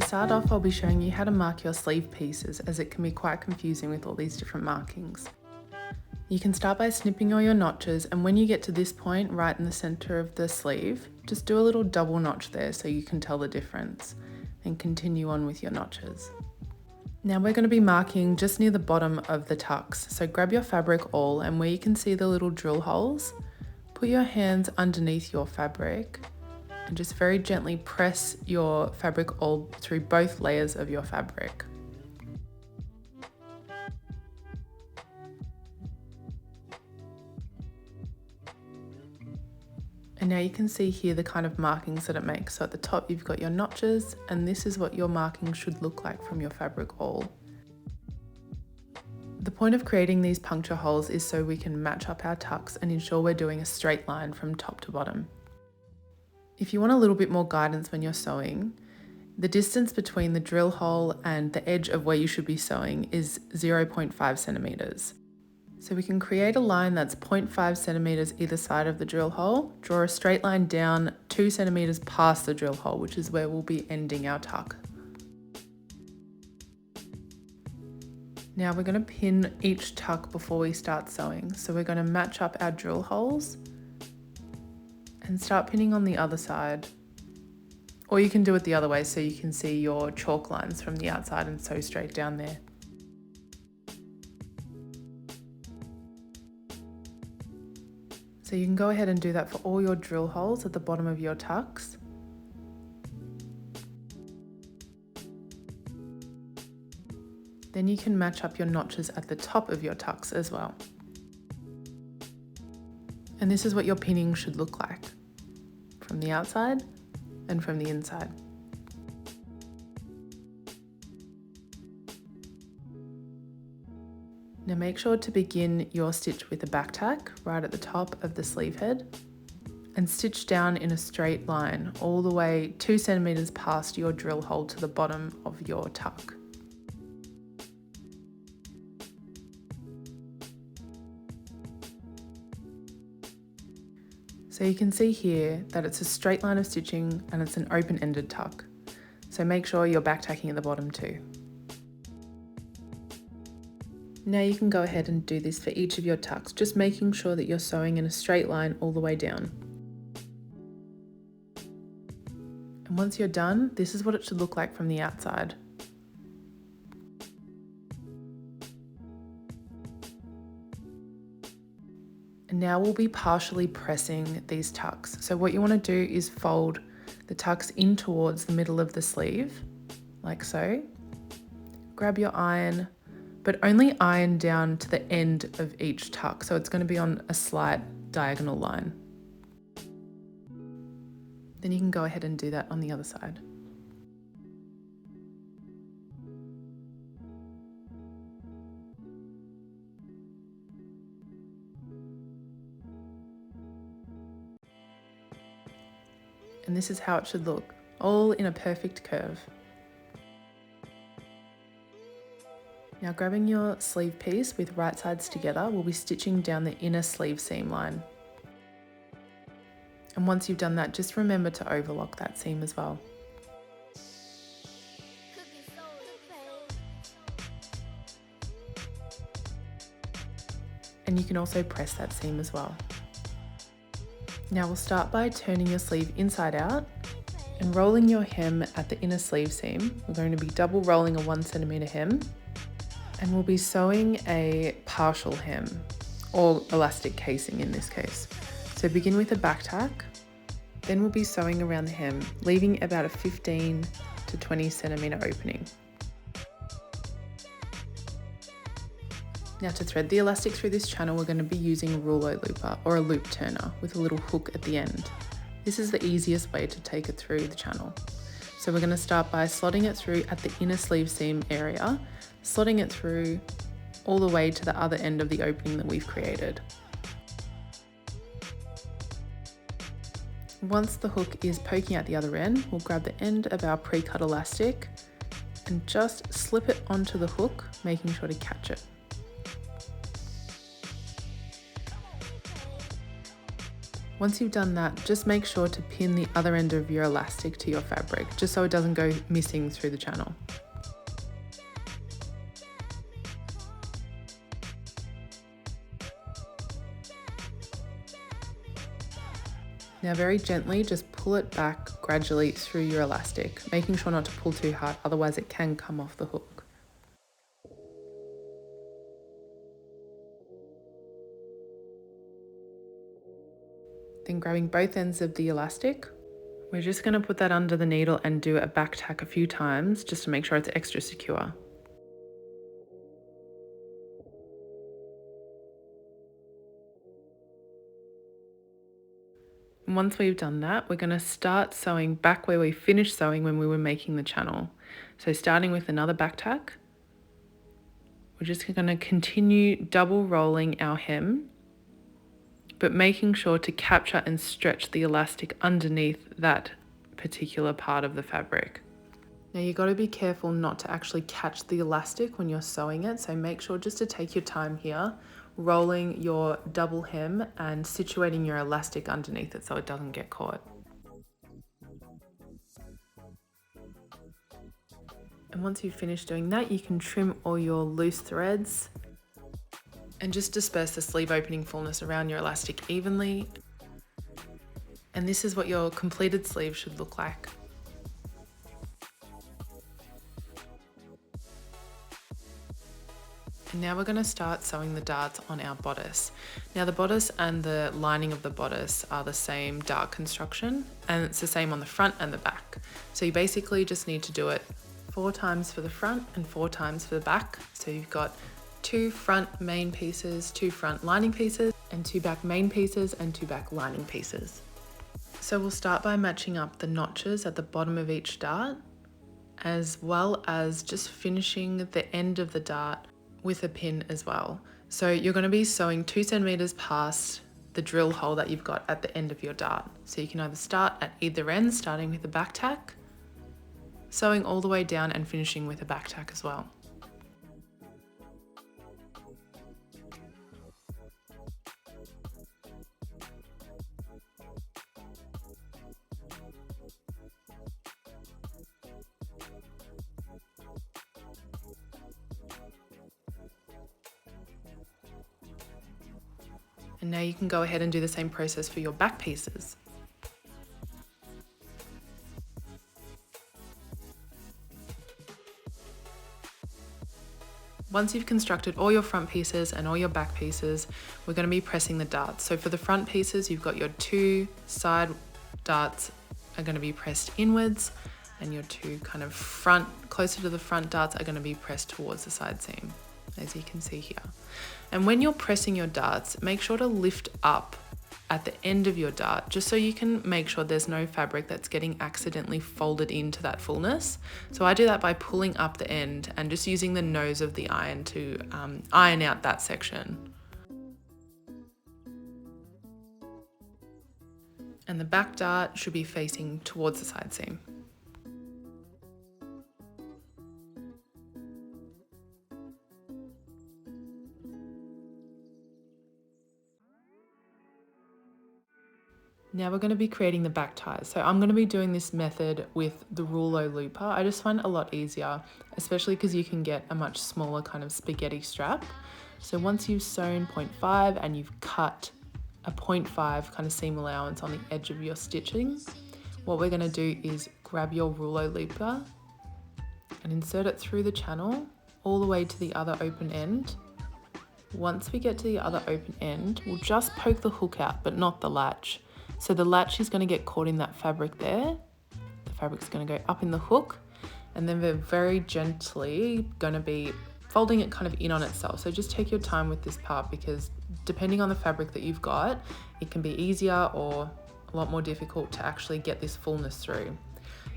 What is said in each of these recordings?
start off, I'll be showing you how to mark your sleeve pieces, as it can be quite confusing with all these different markings. You can start by snipping all your notches, and when you get to this point right in the center of the sleeve, just do a little double notch there so you can tell the difference, and continue on with your notches. Now we're going to be marking just near the bottom of the tucks, so grab your fabric awl, and where you can see the little drill holes, put your hands underneath your fabric and just very gently press your fabric awl through both layers of your fabric. And now you can see here the kind of markings that it makes. So at the top you've got your notches, and this is what your markings should look like from your fabric awl. The point of creating these puncture holes is so we can match up our tucks and ensure we're doing a straight line from top to bottom. If you want a little bit more guidance when you're sewing, the distance between the drill hole and the edge of where you should be sewing is 0.5 centimeters. So we can create a line that's 0.5 centimeters either side of the drill hole, draw a straight line down 2 centimeters past the drill hole, which is where we'll be ending our tuck. Now we're going to pin each tuck before we start sewing. So we're going to match up our drill holes and start pinning on the other side. Or you can do it the other way so you can see your chalk lines from the outside and sew straight down there. So you can go ahead and do that for all your drill holes at the bottom of your tucks. Then you can match up your notches at the top of your tucks as well. And this is what your pinning should look like, from the outside and from the inside. Now make sure to begin your stitch with a back tack right at the top of the sleeve head and stitch down in a straight line all the way 2 centimeters past your drill hole to the bottom of your tuck. So you can see here that it's a straight line of stitching and it's an open-ended tuck. So make sure you're back tacking at the bottom too. Now you can go ahead and do this for each of your tucks, just making sure that you're sewing in a straight line all the way down. And once you're done, this is what it should look like from the outside. And now we'll be partially pressing these tucks. So what you want to do is fold the tucks in towards the middle of the sleeve, like so. Grab your iron, but only iron down to the end of each tuck. So it's going to be on a slight diagonal line. Then you can go ahead and do that on the other side. And this is how it should look, all in a perfect curve. Now grabbing your sleeve piece with right sides together, we'll be stitching down the inner sleeve seam line. And once you've done that, just remember to overlock that seam as well. And you can also press that seam as well. Now we'll start by turning your sleeve inside out and rolling your hem at the inner sleeve seam. We're going to be double rolling a 1 centimeter hem, and we'll be sewing a partial hem, or elastic casing in this case. So begin with a back tack, then we'll be sewing around the hem, leaving about a 15 to 20 centimeter opening. Now to thread the elastic through this channel, we're going to be using a rouleau looper or a loop turner with a little hook at the end. This is the easiest way to take it through the channel. So we're going to start by slotting it through at the inner sleeve seam area, slotting it through all the way to the other end of the opening that we've created. Once the hook is poking at the other end, we'll grab the end of our pre-cut elastic and just slip it onto the hook, making sure to catch it. Once you've done that, just make sure to pin the other end of your elastic to your fabric, just so it doesn't go missing through the channel. Now very gently, just pull it back gradually through your elastic, making sure not to pull too hard, otherwise it can come off the hook. Then grabbing both ends of the elastic, we're just going to put that under the needle and do a back tack a few times just to make sure it's extra secure. And once we've done that, we're going to start sewing back where we finished sewing when we were making the channel. So starting with another back tack, we're just going to continue double rolling our hem, but making sure to capture and stretch the elastic underneath that particular part of the fabric. Now you've got to be careful not to actually catch the elastic when you're sewing it, so make sure just to take your time here, rolling your double hem and situating your elastic underneath it so it doesn't get caught. And once you've finished doing that, you can trim all your loose threads and just disperse the sleeve opening fullness around your elastic evenly. And this is what your completed sleeve should look like. And now we're going to start sewing the darts on our bodice. Now the bodice and the lining of the bodice are the same dart construction, and it's the same on the front and the back. So you basically just need to do it 4 times for the front and 4 times for the back. So you've got 2 front main pieces, 2 front lining pieces, and 2 back main pieces and 2 back lining pieces. So we'll start by matching up the notches at the bottom of each dart, as well as just finishing the end of the dart with a pin as well. So you're going to be sewing 2 centimeters past the drill hole that you've got at the end of your dart. So you can either start at either end, starting with a back tack, sewing all the way down and finishing with a back tack as well. And now you can go ahead and do the same process for your back pieces. Once you've constructed all your front pieces and all your back pieces, we're going to be pressing the darts. So for the front pieces, you've got your 2 side darts are going to be pressed inwards, and your 2 kind of front, closer to the front darts are going to be pressed towards the side seam, as you can see here. And when you're pressing your darts, make sure to lift up at the end of your dart, just so you can make sure there's no fabric that's getting accidentally folded into that fullness. So I do that by pulling up the end and just using the nose of the iron to iron out that section. And the back dart should be facing towards the side seam. Now we're going to be creating the back ties. So I'm going to be doing this method with the rouleau looper. I just find it a lot easier, especially because you can get a much smaller kind of spaghetti strap. So once you've sewn 0.5 and you've cut a 0.5 kind of seam allowance on the edge of your stitching, what we're going to do is grab your rouleau looper and insert it through the channel all the way to the other open end. Once we get to the other open end, we'll just poke the hook out, but not the latch. So the latch is going to get caught in that fabric there. The fabric's going to go up in the hook, and then we're very gently going to be folding it kind of in on itself. So just take your time with this part, because depending on the fabric that you've got, it can be easier or a lot more difficult to actually get this fullness through.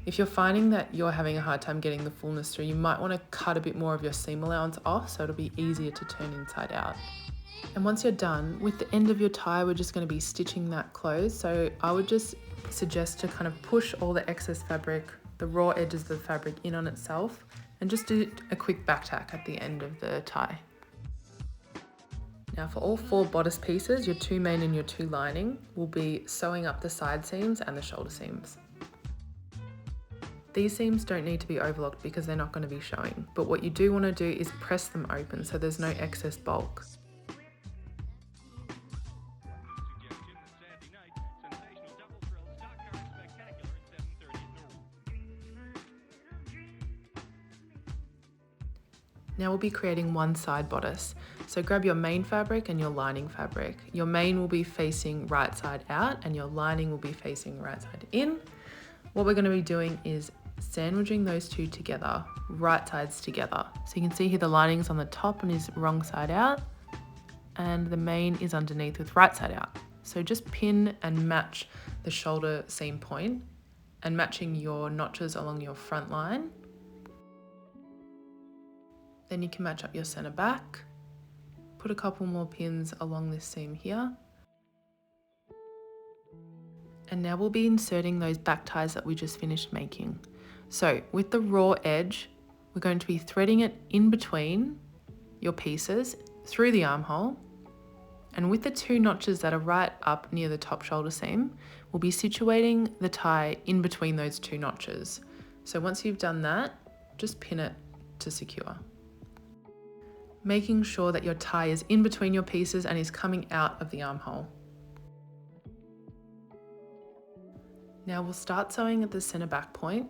If you're finding that you're having a hard time getting the fullness through, you might want to cut a bit more of your seam allowance off so it'll be easier to turn inside out. And once you're done, with the end of your tie, we're just going to be stitching that closed. So I would just suggest to kind of push all the excess fabric, the raw edges of the fabric in on itself, and just do a quick back tack at the end of the tie. Now for all 4 bodice pieces, your 2 main and your 2 lining, will be sewing up the side seams and the shoulder seams. These seams don't need to be overlocked because they're not going to be showing, but what you do want to do is press them open so there's no excess bulk. Now we'll be creating one side bodice. So grab your main fabric and your lining fabric. Your main will be facing right side out and your lining will be facing right side in. What we're going to be doing is sandwiching those two together, right sides together. So you can see here the lining's on the top and is wrong side out, and the main is underneath with right side out. So just pin and match the shoulder seam point and matching your notches along your front line. Then you can match up your center back, put a couple more pins along this seam here. And now we'll be inserting those back ties that we just finished making. So with the raw edge, we're going to be threading it in between your pieces through the armhole. And with the 2 notches that are right up near the top shoulder seam, we'll be situating the tie in between those 2 notches. So once you've done that, just pin it to secure. Making sure that your tie is in between your pieces and is coming out of the armhole. Now we'll start sewing at the center back point,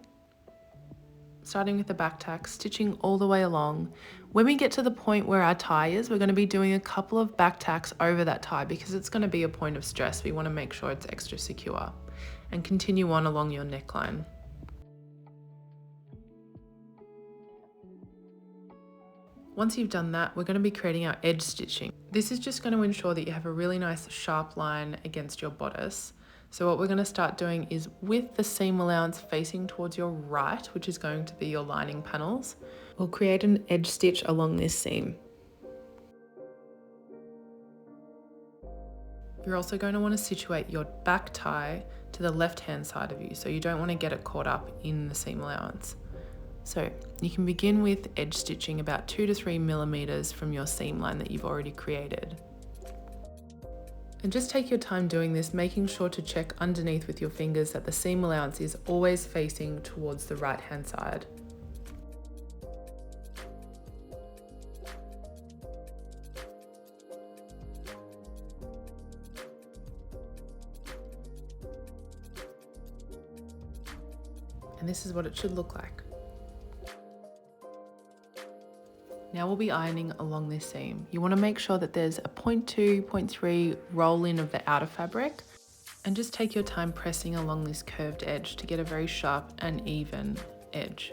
starting with the back tack, stitching all the way along. When we get to the point where our tie is, we're going to be doing a couple of back tacks over that tie because it's going to be a point of stress. We want to make sure it's extra secure, and continue on along your neckline. Once you've done that, we're going to be creating our edge stitching. This is just going to ensure that you have a really nice sharp line against your bodice. So what we're going to start doing is with the seam allowance facing towards your right, which is going to be your lining panels, we'll create an edge stitch along this seam. You're also going to want to situate your back tie to the left-hand side of you, so you don't want to get it caught up in the seam allowance. So you can begin with edge stitching about 2 to 3 millimeters from your seam line that you've already created. And just take your time doing this, making sure to check underneath with your fingers that the seam allowance is always facing towards the right-hand side. And this is what it should look like. Now we'll be ironing along this seam. You want to make sure that there's a 0.2, 0.3 roll in of the outer fabric, and just take your time pressing along this curved edge to get a very sharp and even edge.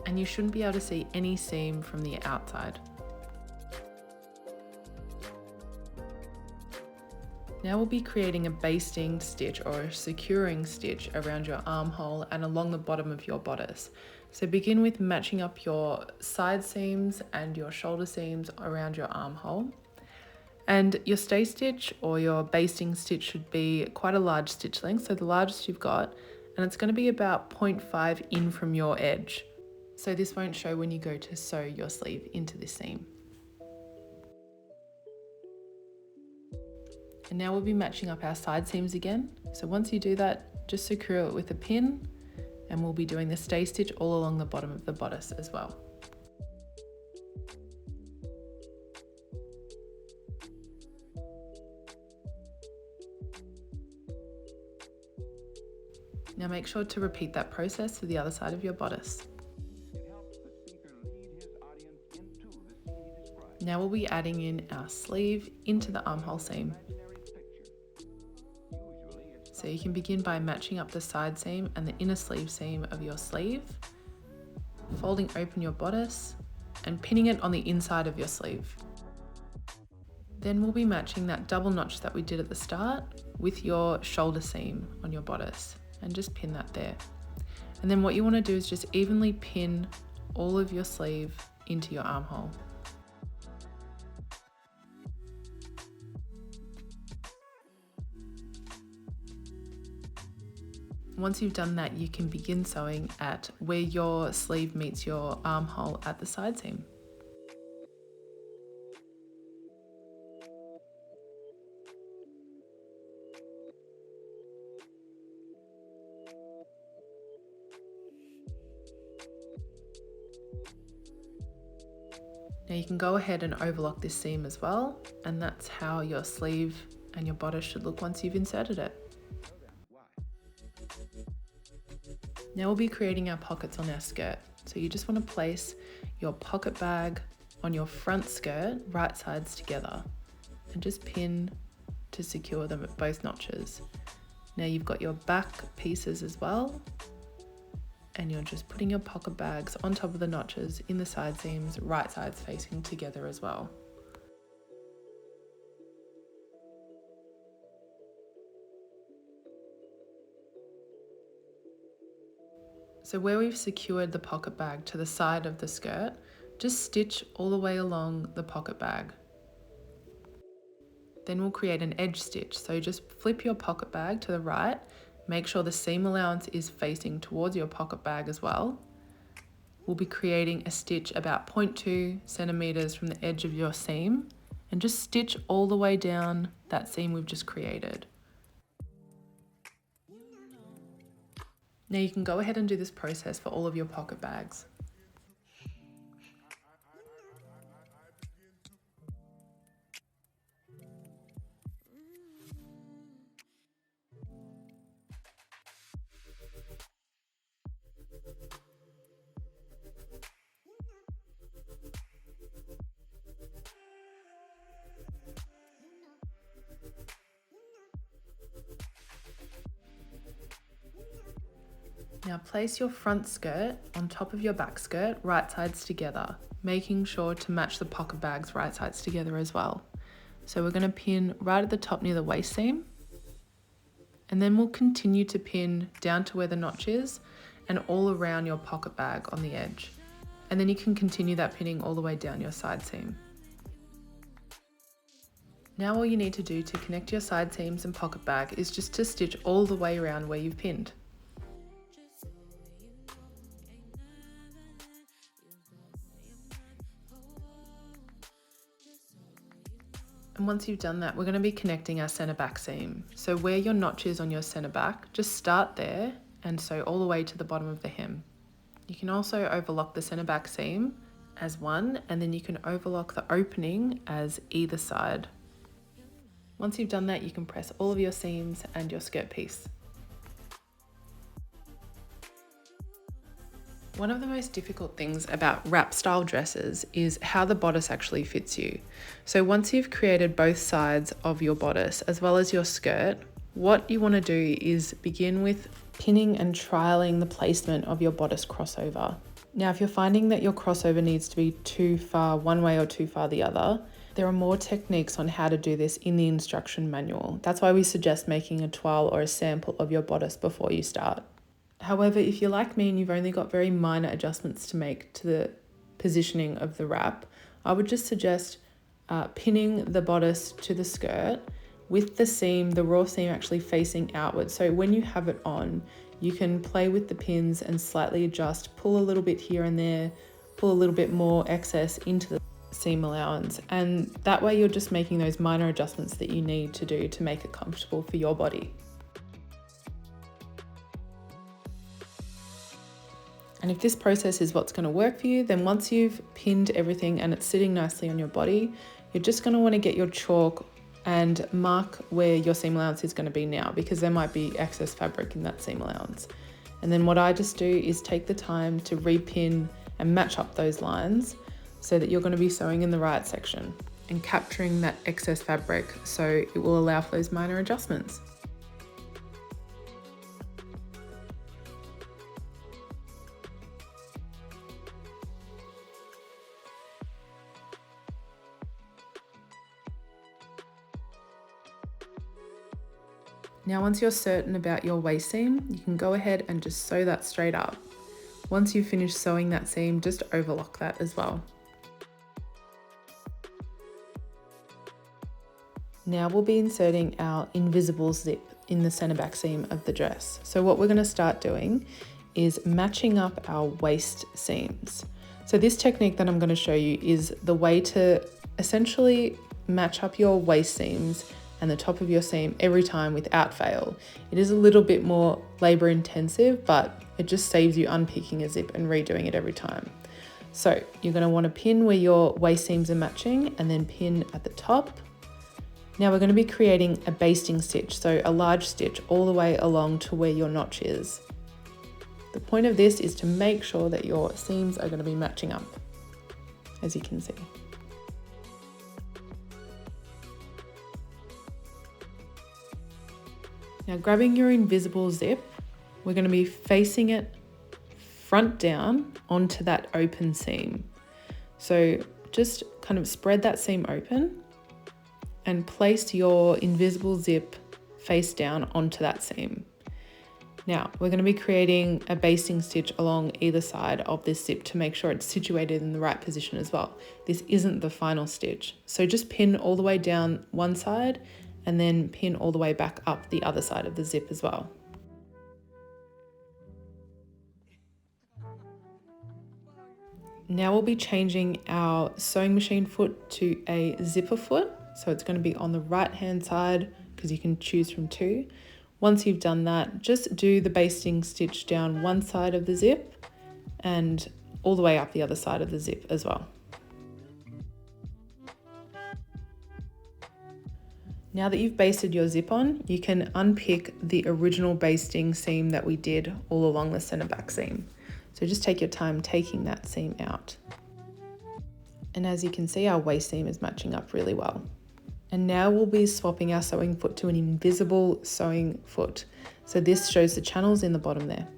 And you shouldn't be able to see any seam from the outside. Now we'll be creating a basting stitch or a securing stitch around your armhole and along the bottom of your bodice. So begin with matching up your side seams and your shoulder seams around your armhole. And your stay stitch or your basting stitch should be quite a large stitch length, so the largest you've got, and it's going to be about 0.5 in from your edge. So this won't show when you go to sew your sleeve into this seam. And now we'll be matching up our side seams again. So once you do that, just secure it with a pin, and we'll be doing the stay stitch all along the bottom of the bodice as well. Now make sure to repeat that process to the other side of your bodice. Now we'll be adding in our sleeve into the armhole seam. So you can begin by matching up the side seam and the inner sleeve seam of your sleeve, folding open your bodice and pinning it on the inside of your sleeve. Then we'll be matching that double notch that we did at the start with your shoulder seam on your bodice, and just pin that there. And then what you want to do is just evenly pin all of your sleeve into your armhole. Once you've done that, you can begin sewing at where your sleeve meets your armhole at the side seam. Now you can go ahead and overlock this seam as well, and that's how your sleeve and your bodice should look once you've inserted it. Now we'll be creating our pockets on our skirt. So you just want to place your pocket bag on your front skirt, right sides together, and just pin to secure them at both notches. Now you've got your back pieces as well, and you're just putting your pocket bags on top of the notches in the side seams, right sides facing together as well. So where we've secured the pocket bag to the side of the skirt, just stitch all the way along the pocket bag. Then we'll create an edge stitch. So just flip your pocket bag to the right, make sure the seam allowance is facing towards your pocket bag as well. We'll be creating a stitch about 0.2 centimeters from the edge of your seam, and just stitch all the way down that seam we've just created. Now you can go ahead and do this process for all of your pocket bags. Now place your front skirt on top of your back skirt, right sides together, making sure to match the pocket bags right sides together as well. So we're going to pin right at the top near the waist seam, and then we'll continue to pin down to where the notch is and all around your pocket bag on the edge. And then you can continue that pinning all the way down your side seam. Now all you need to do to connect your side seams and pocket bag is just to stitch all the way around where you've pinned. And once you've done that, we're going to be connecting our centre back seam. So where your notch is on your centre back, just start there and sew all the way to the bottom of the hem. You can also overlock the centre back seam as one, and then you can overlock the opening as either side. Once you've done that, you can press all of your seams and your skirt piece. One of the most difficult things about wrap style dresses is how the bodice actually fits you. So once you've created both sides of your bodice as well as your skirt, what you want to do is begin with pinning and trialing the placement of your bodice crossover. Now, if you're finding that your crossover needs to be too far one way or too far the other, there are more techniques on how to do this in the instruction manual. That's why we suggest making a toile or a sample of your bodice before you start. However, if you're like me and you've only got very minor adjustments to make to the positioning of the wrap, I would just suggest pinning the bodice to the skirt with the seam, the raw seam actually facing outwards. So when you have it on, you can play with the pins and slightly adjust, pull a little bit here and there, pull a little bit more excess into the seam allowance. And that way you're just making those minor adjustments that you need to do to make it comfortable for your body. And if this process is what's going to work for you, then once you've pinned everything and it's sitting nicely on your body, you're just going to want to get your chalk and mark where your seam allowance is going to be now, because there might be excess fabric in that seam allowance. And then what I just do is take the time to repin and match up those lines so that you're going to be sewing in the right section and capturing that excess fabric, so it will allow for those minor adjustments. Now once you're certain about your waist seam, you can go ahead and just sew that straight up. Once you've finished sewing that seam, just overlock that as well. Now we'll be inserting our invisible zip. in the center back seam of the dress. So what we're going to start doing is matching up our waist seams. So this technique that I'm going to show you is the way to essentially match up your waist seams and the top of your seam every time without fail. It is a little bit more labor intensive, but it just saves you unpicking a zip and redoing it every time. So you're going to want to pin where your waist seams are matching and then pin at the top. Now we're going to be creating a basting stitch, so a large stitch all the way along to where your notch is. The point of this is to make sure that your seams are going to be matching up, as you can see. Now grabbing your invisible zip, we're going to be facing it front down onto that open seam. So just kind of spread that seam open and place your invisible zip face down onto that seam. Now we're going to be creating a basting stitch along either side of this zip to make sure it's situated in the right position as well. This isn't the final stitch, so just pin all the way down one side and then pin all the way back up the other side of the zip as well. Now we'll be changing our sewing machine foot to a zipper foot. So it's going to be on the right hand side because you can choose from two. Once you've done that, just do the basting stitch down one side of the zip and all the way up the other side of the zip as well. Now that you've basted your zip on, you can unpick the original basting seam that we did all along the center back seam. So just take your time taking that seam out. And as you can see, our waist seam is matching up really well. And now we'll be swapping our sewing foot to an invisible sewing foot. So this shows the channels in the bottom there.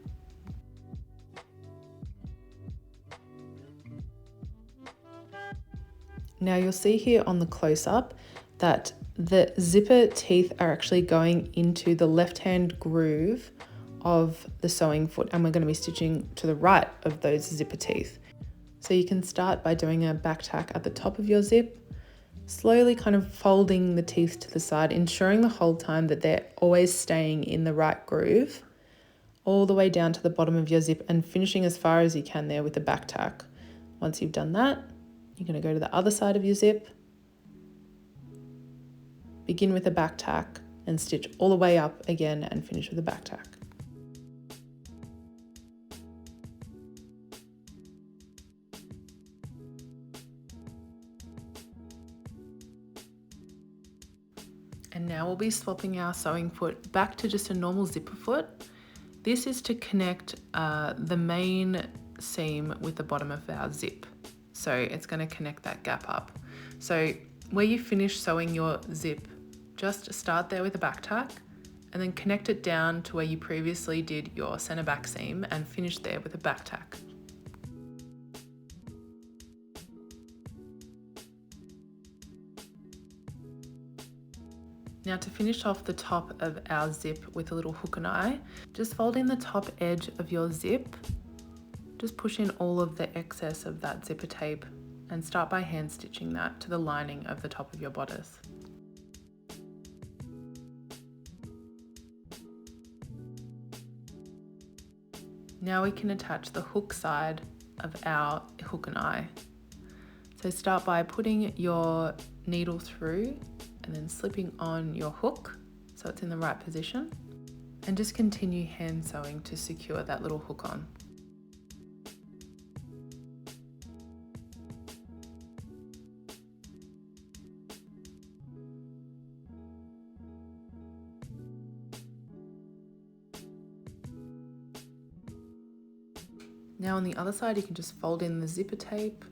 Now you'll see here on the close-up that the zipper teeth are actually going into the left-hand groove of the sewing foot, and we're going to be stitching to the right of those zipper teeth. So you can start by doing a back tack at the top of your zip, slowly kind of folding the teeth to the side, ensuring the whole time that they're always staying in the right groove, all the way down to the bottom of your zip and finishing as far as you can there with the back tack. Once you've done that, you're going to go to the other side of your zip, begin with a back tack and stitch all the way up again and finish with a back tack. And now we'll be swapping our sewing foot back to just a normal zipper foot. This is to connect the main seam with the bottom of our zip. So it's going to connect that gap up. So where you finish sewing your zip, just start there with a back tack and then connect it down to where you previously did your center back seam and finish there with a back tack. Now to finish off the top of our zip with a little hook and eye, just fold in the top edge of your zip, just push in all of the excess of that zipper tape and start by hand stitching that to the lining of the top of your bodice. Now we can attach the hook side of our hook and eye. So start by putting your needle through and then slipping on your hook so it's in the right position, and just continue hand sewing to secure that little hook on. Now on the other side, you can just fold in the zipper tape,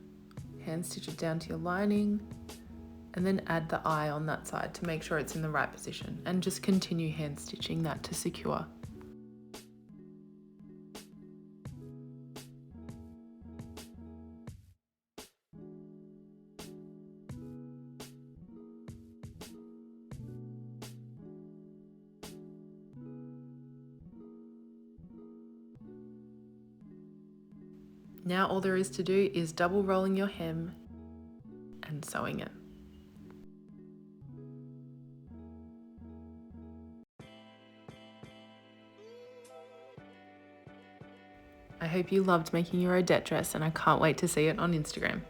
hand stitch it down to your lining, and then add the eye on that side to make sure it's in the right position, and just continue hand stitching that to secure. Now all there is to do is double rolling your hem and sewing it. I hope you loved making your Odette dress and I can't wait to see it on Instagram.